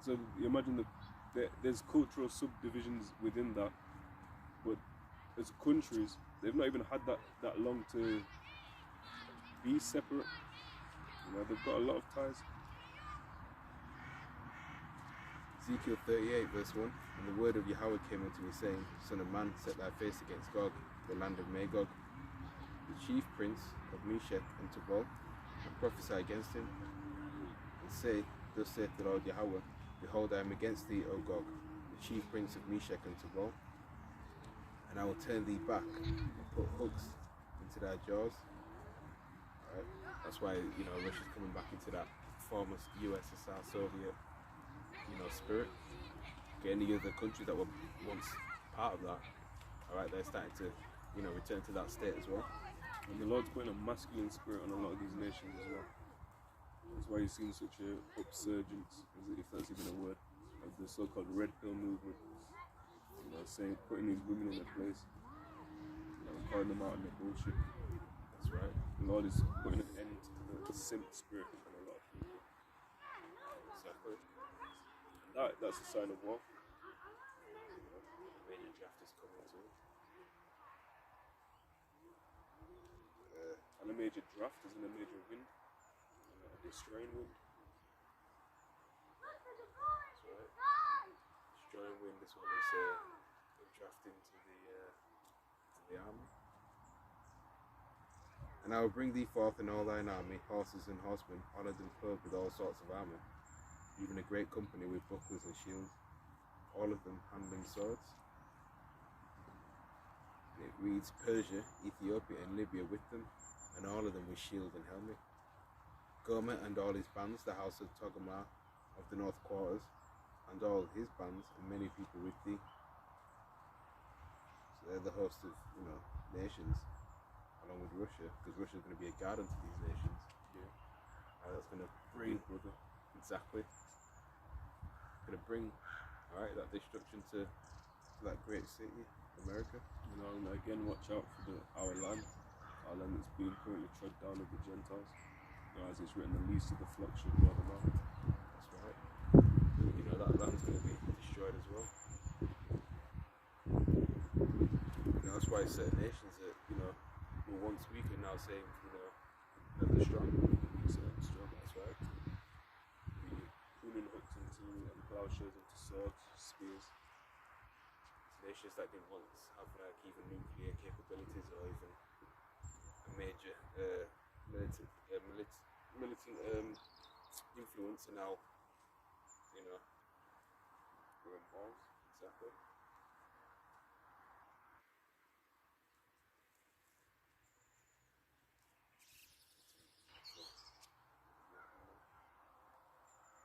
So you imagine there's cultural subdivisions within that, but as countries, they've not even had that long to be separate. You know, they've got a lot of ties. Ezekiel 38 verse 1, and the word of Yahweh came unto me, saying, Son of man, set thy face against Gog, the land of Magog, the chief prince of Meshech and Tubal, and prophesy against him, and say, Thus saith the Lord Yahweh, Behold, I am against thee, O Gog, the chief prince of Meshech and Tubal, and I will turn thee back and put hooks into thy jaws. Alright, that's why, you know, Russia's coming back into that former USSR Soviet, you know, spirit. Get any other countries that were once part of that, alright, they're starting to, you know, return to that state as well. And the Lord's putting a masculine spirit on a lot of these nations as well. That's why you're seeing such a upsurgence, if that's even a word, of the so-called red pill movement. You know, saying, putting these women in their place, you know, calling them out on their bullshit. That's right. The Lord is putting an end to the simp spirit on a lot of people. Exactly. And that's a sign of war. Major draft is coming too. And a major draft isn't a major wind, a destroying wind. That's right. Destroying wind, this one is a draft into the army. And I will bring thee forth in all thine army, horses and horsemen, all of them clothed with all sorts of armour, even a great company with bucklers and shields, all of them handling swords. And it reads Persia, Ethiopia and Libya with them, and all of them with shield and helmet. Gomer and all his bands, the house of Togarmah of the north quarters, and all his bands, and many people with thee. So they're the host of, you know, nations, along with Russia, because Russia's going to be a guardian to these nations. Yeah. That's going to bring, brother. Exactly. Going to bring, alright, that destruction to that great city, America. You know, and again, watch out for our land that's being currently trod down of the Gentiles. You know, as it's written, the least of the flock should bear them out. That's right. You know, that land's going to be destroyed as well. You know, that's why certain nations that, you know, were once weak are now saying, you know, that they're strong. That's right. Pruning hooks into and plowshares into swords, spears. Nations that didn't once have like even nuclear capabilities or even a major militant influence are now, you know, we're involved. Exactly.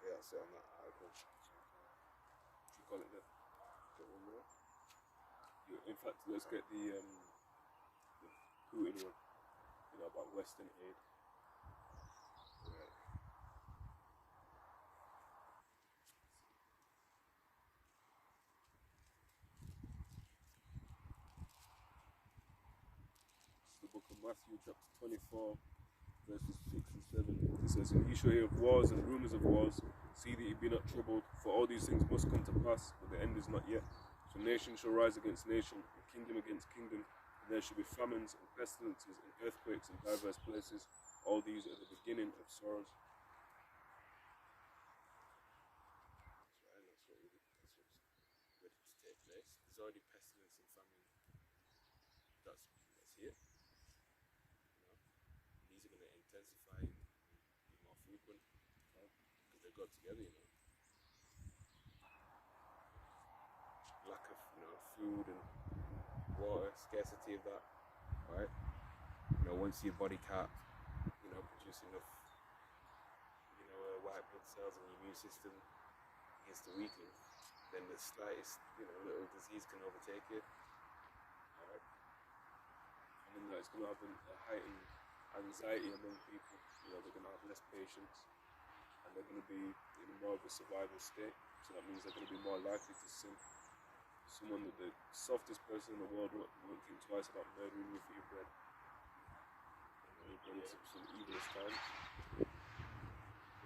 Yeah, that's it on that article. Should we call it there? Get one more. In fact, let's get the Putin one, you know, about Western aid. Right. It's the book of Matthew, chapter 24, verses 6 and 7. It says, And ye shall hear of wars and rumours of wars. See that ye be not troubled, for all these things must come to pass, but the end is not yet. For nation shall rise against nation, and kingdom against kingdom, and there shall be famines and pestilences and earthquakes in diverse places. All these are the beginning of sorrows. That's right, that's what's ready to take place. There's already pestilence and famine. That's here. You know, and these are going to intensify and be more frequent because they go together. You know, lack of, you know, food and water, scarcity of that. Right. You know, once your body can't, you know, produce enough, you know, white blood cells and your immune system begins to weaken, then the slightest, you know, little disease can overtake you. Alright. And then that's going to have a heightened anxiety among people. You know, they're going to have less patience, and they're going to be in more of a survival state. So that means they're going to be more likely to sin. Someone that the softest person in the world won't think twice about murdering you for your bread. We're in some evilest times.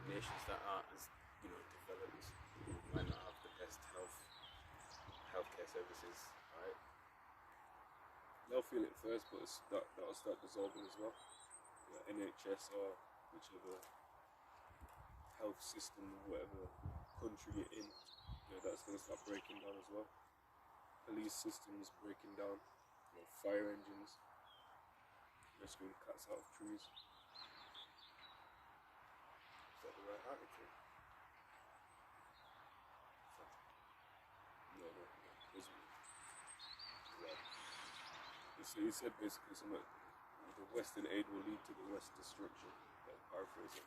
Nations that aren't as developed might not have the best healthcare services, right? They'll feel it first, but that'll start dissolving as well. NHS or whichever health system, whatever country you're in, that's going to start breaking down as well. Police systems breaking down, fire engines, rescuing cats out of trees. Is that the right attitude? No. He said basically something. The Western aid will lead to the West destruction. Like paraphrasing,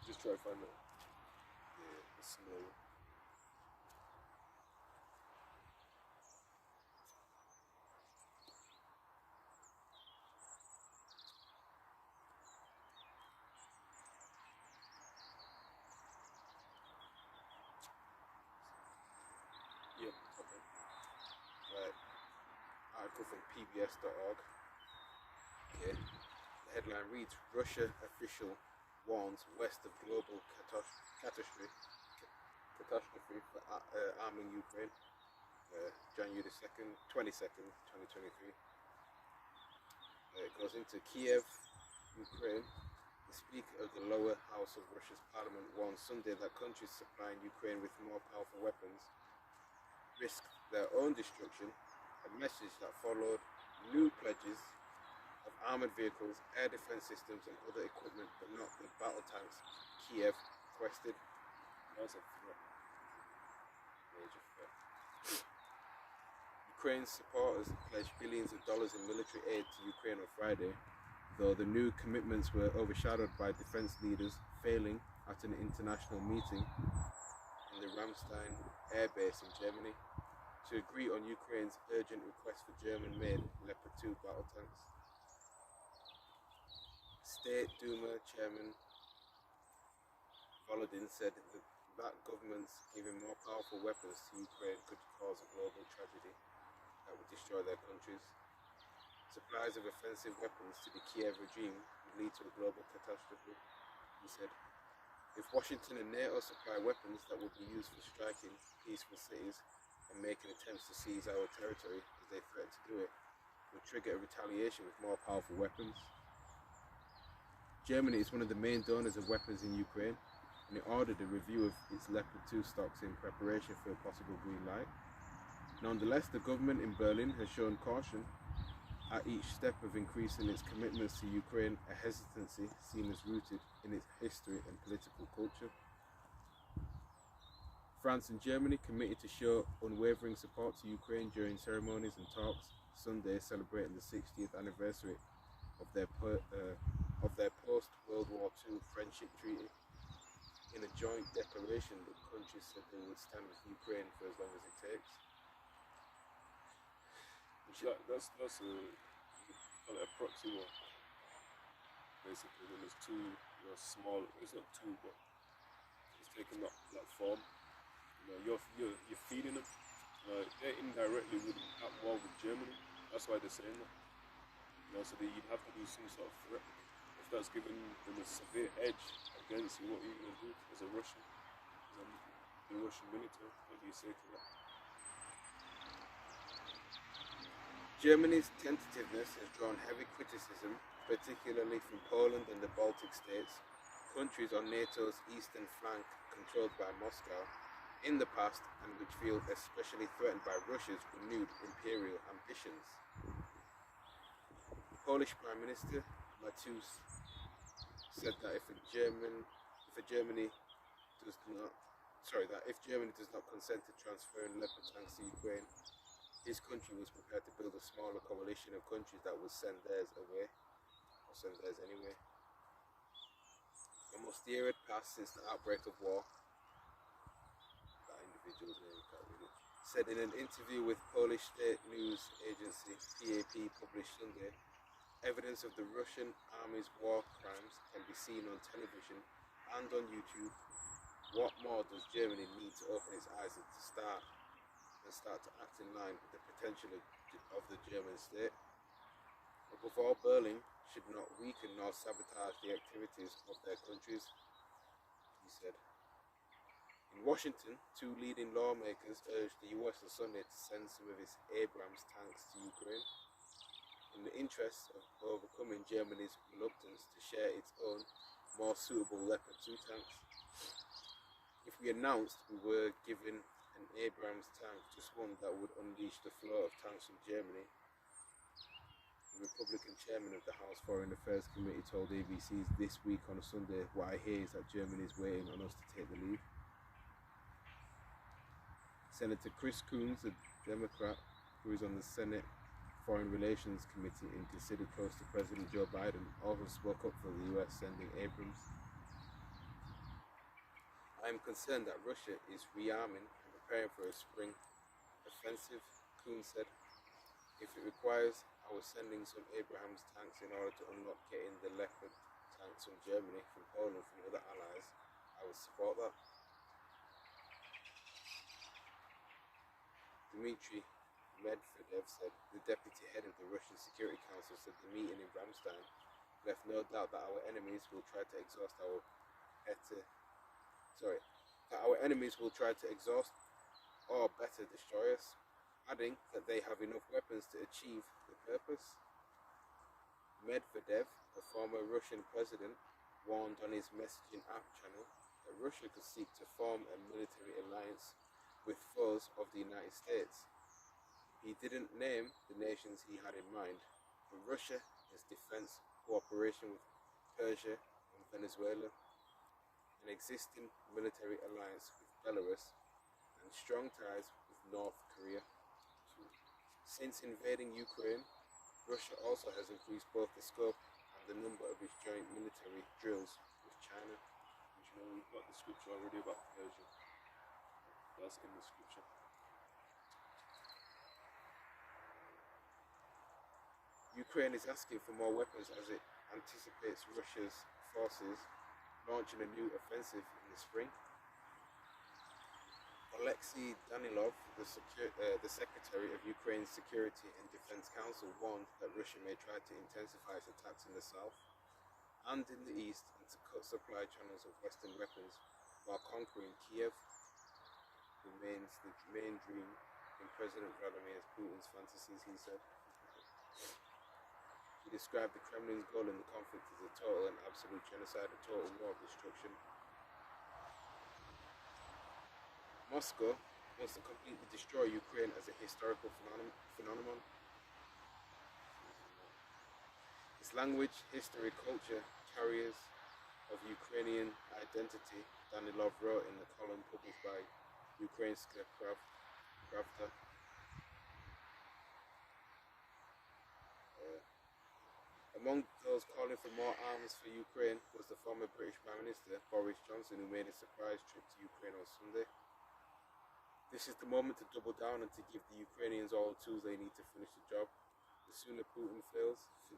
just try to find the scenario. Yep. Okay. Right. Article from pbs.org. Okay. The headline reads: Russia official warns west of global catastrophe for arming Ukraine. January the 22nd, 2023. It goes into Kiev, Ukraine. The Speaker of the lower house of Russia's parliament warned Sunday that countries supplying Ukraine with more powerful weapons risk their own destruction, a message that followed new pledges of armoured vehicles, air defence systems and other equipment, but not the battle tanks Kiev requested. That's a threat. Major threat. Ukraine's supporters pledged billions of dollars in military aid to Ukraine on Friday, though the new commitments were overshadowed by defence leaders failing at an international meeting in the Ramstein air base in Germany to agree on Ukraine's urgent request for German-made Leopard 2 battle tanks. State Duma Chairman Volodin said that governments giving more powerful weapons to Ukraine could cause a global tragedy that would destroy their countries. Supplies of offensive weapons to the Kiev regime would lead to a global catastrophe, he said. If Washington and NATO supply weapons that would be used for striking peaceful cities and making attempts to seize our territory as they threaten to do it, would trigger a retaliation with more powerful weapons. Germany is one of the main donors of weapons in Ukraine, and it ordered a review of its Leopard 2 stocks in preparation for a possible green light. Nonetheless, the government in Berlin has shown caution at each step of increasing its commitments to Ukraine, a hesitancy seen as rooted in its history and political culture. France and Germany committed to show unwavering support to Ukraine during ceremonies and talks Sunday celebrating the 60th anniversary of their post-World War II friendship treaty. In a joint declaration, the countries said they would stand with Ukraine for as long as it takes. That's a proxy war. Basically, when there's two, small. It's not two, but it's taking that form. You're feeding them. They're indirectly at war with Germany. That's why they're saying that. So that you'd have to do some sort of threat. If that's giving them a severe edge against you, what are you going to do as a Russian? The Russian military, what do you say to that? Germany's tentativeness has drawn heavy criticism, particularly from Poland and the Baltic states, countries on NATO's eastern flank controlled by Moscow, in the past, and which feel especially threatened by Russia's renewed imperial ambitions. Polish Prime Minister Matus said that if Germany does not consent to transferring Leopard tanks to Ukraine, his country was prepared to build a smaller coalition of countries that would send theirs away, or send theirs anyway. Almost a year had passed since the outbreak of war. That individual's name can't read it. Said in an interview with Polish state news agency PAP published Sunday, evidence of the Russian army's war crimes can be seen on television and on YouTube, What more does Germany need to open its eyes and start to act in line with the potential of the German state? Above all, Berlin should not weaken nor sabotage the activities of their countries, he said. In Washington, two leading lawmakers urged the US on Sunday to send some of its Abrams tanks to Ukraine in the interest of overcoming Germany's reluctance to share its own, more suitable Leopard 2 tanks. If we announced we were given an Abrams tank, just one that would unleash the flow of tanks from Germany, the Republican chairman of the House Foreign Affairs Committee told ABC this week on a Sunday, what I hear is that Germany is waiting on us to take the lead. Senator Chris Coons, a Democrat who is on the Senate Foreign Relations Committee and considered close to President Joe Biden, also spoke up for the US sending Abrams. I am concerned that Russia is rearming and preparing for a spring offensive, Coons said. If it requires our sending some Abrams tanks in order to unlock getting the Leopard tanks from Germany, from Poland, from other allies, I would support that. Dmitry Medvedev said, the deputy head of the Russian Security Council, said the meeting in Ramstein left no doubt that our enemies will try to exhaust or better destroy us, adding that they have enough weapons to achieve the purpose. Medvedev, the former Russian president, warned on his messaging app channel that Russia could seek to form a military alliance with foes of the United States. He didn't name the nations he had in mind, but Russia has defense cooperation with Persia and Venezuela, an existing military alliance with Belarus, and strong ties with North Korea. Since invading Ukraine, Russia also has increased both the scope and the number of its joint military drills with China. And you know, we've got the scripture already about Persia. That's in the scripture. Ukraine is asking for more weapons as it anticipates Russia's forces launching a new offensive in the spring. Alexei Danilov, the Secretary of Ukraine's Security and Defense Council, warned that Russia may try to intensify its attacks in the south and in the east and to cut supply channels of Western weapons while conquering Kiev remains the main dream in President Vladimir Putin's fantasies, he said. He described the Kremlin's goal in the conflict as a total and absolute genocide, a total war of destruction. Moscow wants to completely destroy Ukraine as a historical phenomenon. Its language, history, culture, carriers of Ukrainian identity, Danilov wrote in the column published by Ukrainska Pravda. Among those calling for more arms for Ukraine was the former British Prime Minister Boris Johnson, who made a surprise trip to Ukraine on Sunday. This is the moment to double down and to give the Ukrainians all the tools they need to finish the job. The sooner Putin fails, the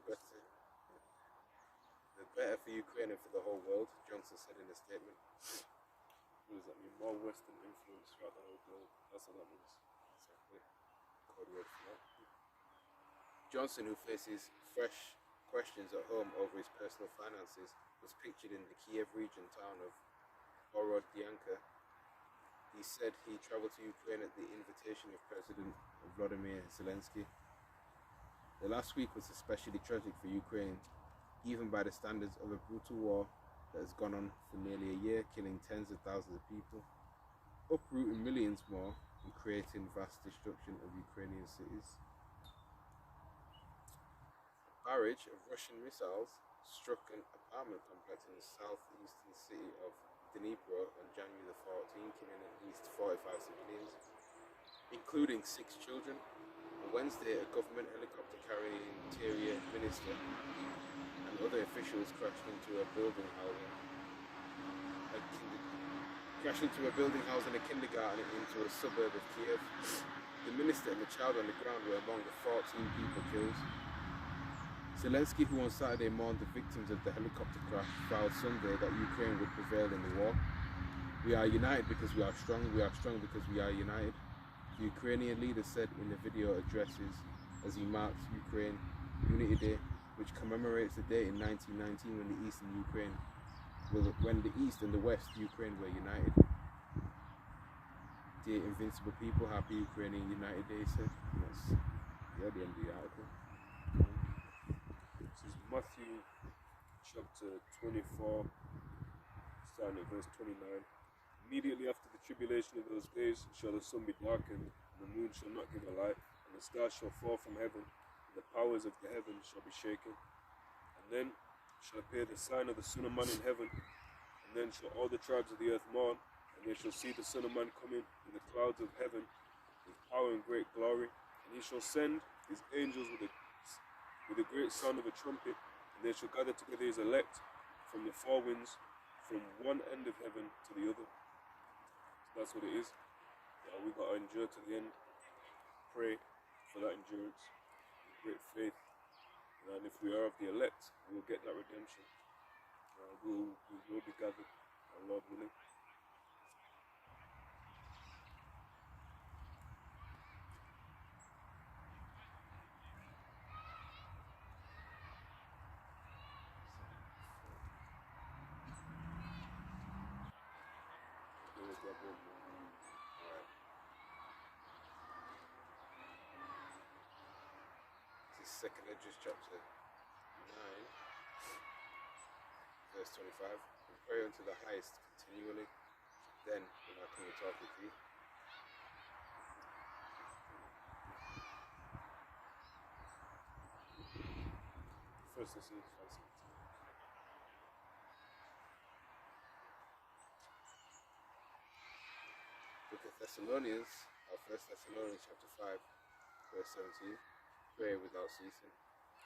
better for Ukraine and for the whole world, Johnson said in a statement. What does that mean? More Western influence throughout the whole globe. That's what that means. Exactly. Code word for that. Johnson, who faces fresh questions at home over his personal finances, was pictured in the Kiev region town of Borodyanka. He said he traveled to Ukraine at the invitation of President Volodymyr Zelensky. The last week was especially tragic for Ukraine, even by the standards of a brutal war that has gone on for nearly a year, killing tens of thousands of people, uprooting millions more, and creating vast destruction of Ukrainian cities. A barrage of Russian missiles struck an apartment complex in the southeastern city of Dnipro on January the 14th, killing at least 45 civilians, including 6 children. On Wednesday, a government helicopter carrying Interior Minister and other officials crashed into a building housing a kindergarten into a suburb of Kiev. The minister and the child on the ground were among the 14 people killed. Zelensky, who on Saturday mourned the victims of the helicopter crash, vowed Sunday that Ukraine would prevail in the war. We are united because we are strong. We are strong because we are united. The Ukrainian leader said in the video addresses as he marks Ukraine Unity Day, which commemorates the day in 1919 when the East and the East and the West Ukraine were united. Dear invincible people, happy Ukrainian United Day, said. That's the end of the article. This is Matthew chapter 24, starting at verse 29. Immediately after the tribulation of those days shall the sun be darkened, and the moon shall not give a light, and the stars shall fall from heaven, and the powers of the heavens shall be shaken. And then shall appear the sign of the Son of Man in heaven, and then shall all the tribes of the earth mourn, and they shall see the Son of Man coming in the clouds of heaven with power and great glory. And he shall send his angels with a great sound of a trumpet, and they shall gather together his elect from the four winds, from one end of heaven to the other. So that's what it is. We've got to endure to the end. Pray for that endurance, great faith, and if we are of the elect, we will get that redemption. We will be gathered, our Lord willing. This is 2nd Esdras chapter 9, verse 25. We pray unto the highest continually, then when I come and talk with you. First Thessalonians 5:17. Book of Thessalonians, or 1 Thessalonians chapter 5, verse 17. Pray without ceasing.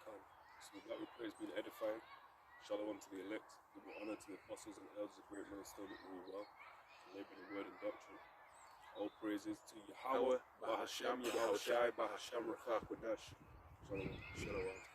So that we pray has been edifying. Shalom to the elect, give honor to the apostles and elders, a great millstone that rule well, to labor in word and doctrine. All praises to Yahweh, Bahasham, Yahushai, Bahasham, Rakha, Kodash. Shalom. Shalom.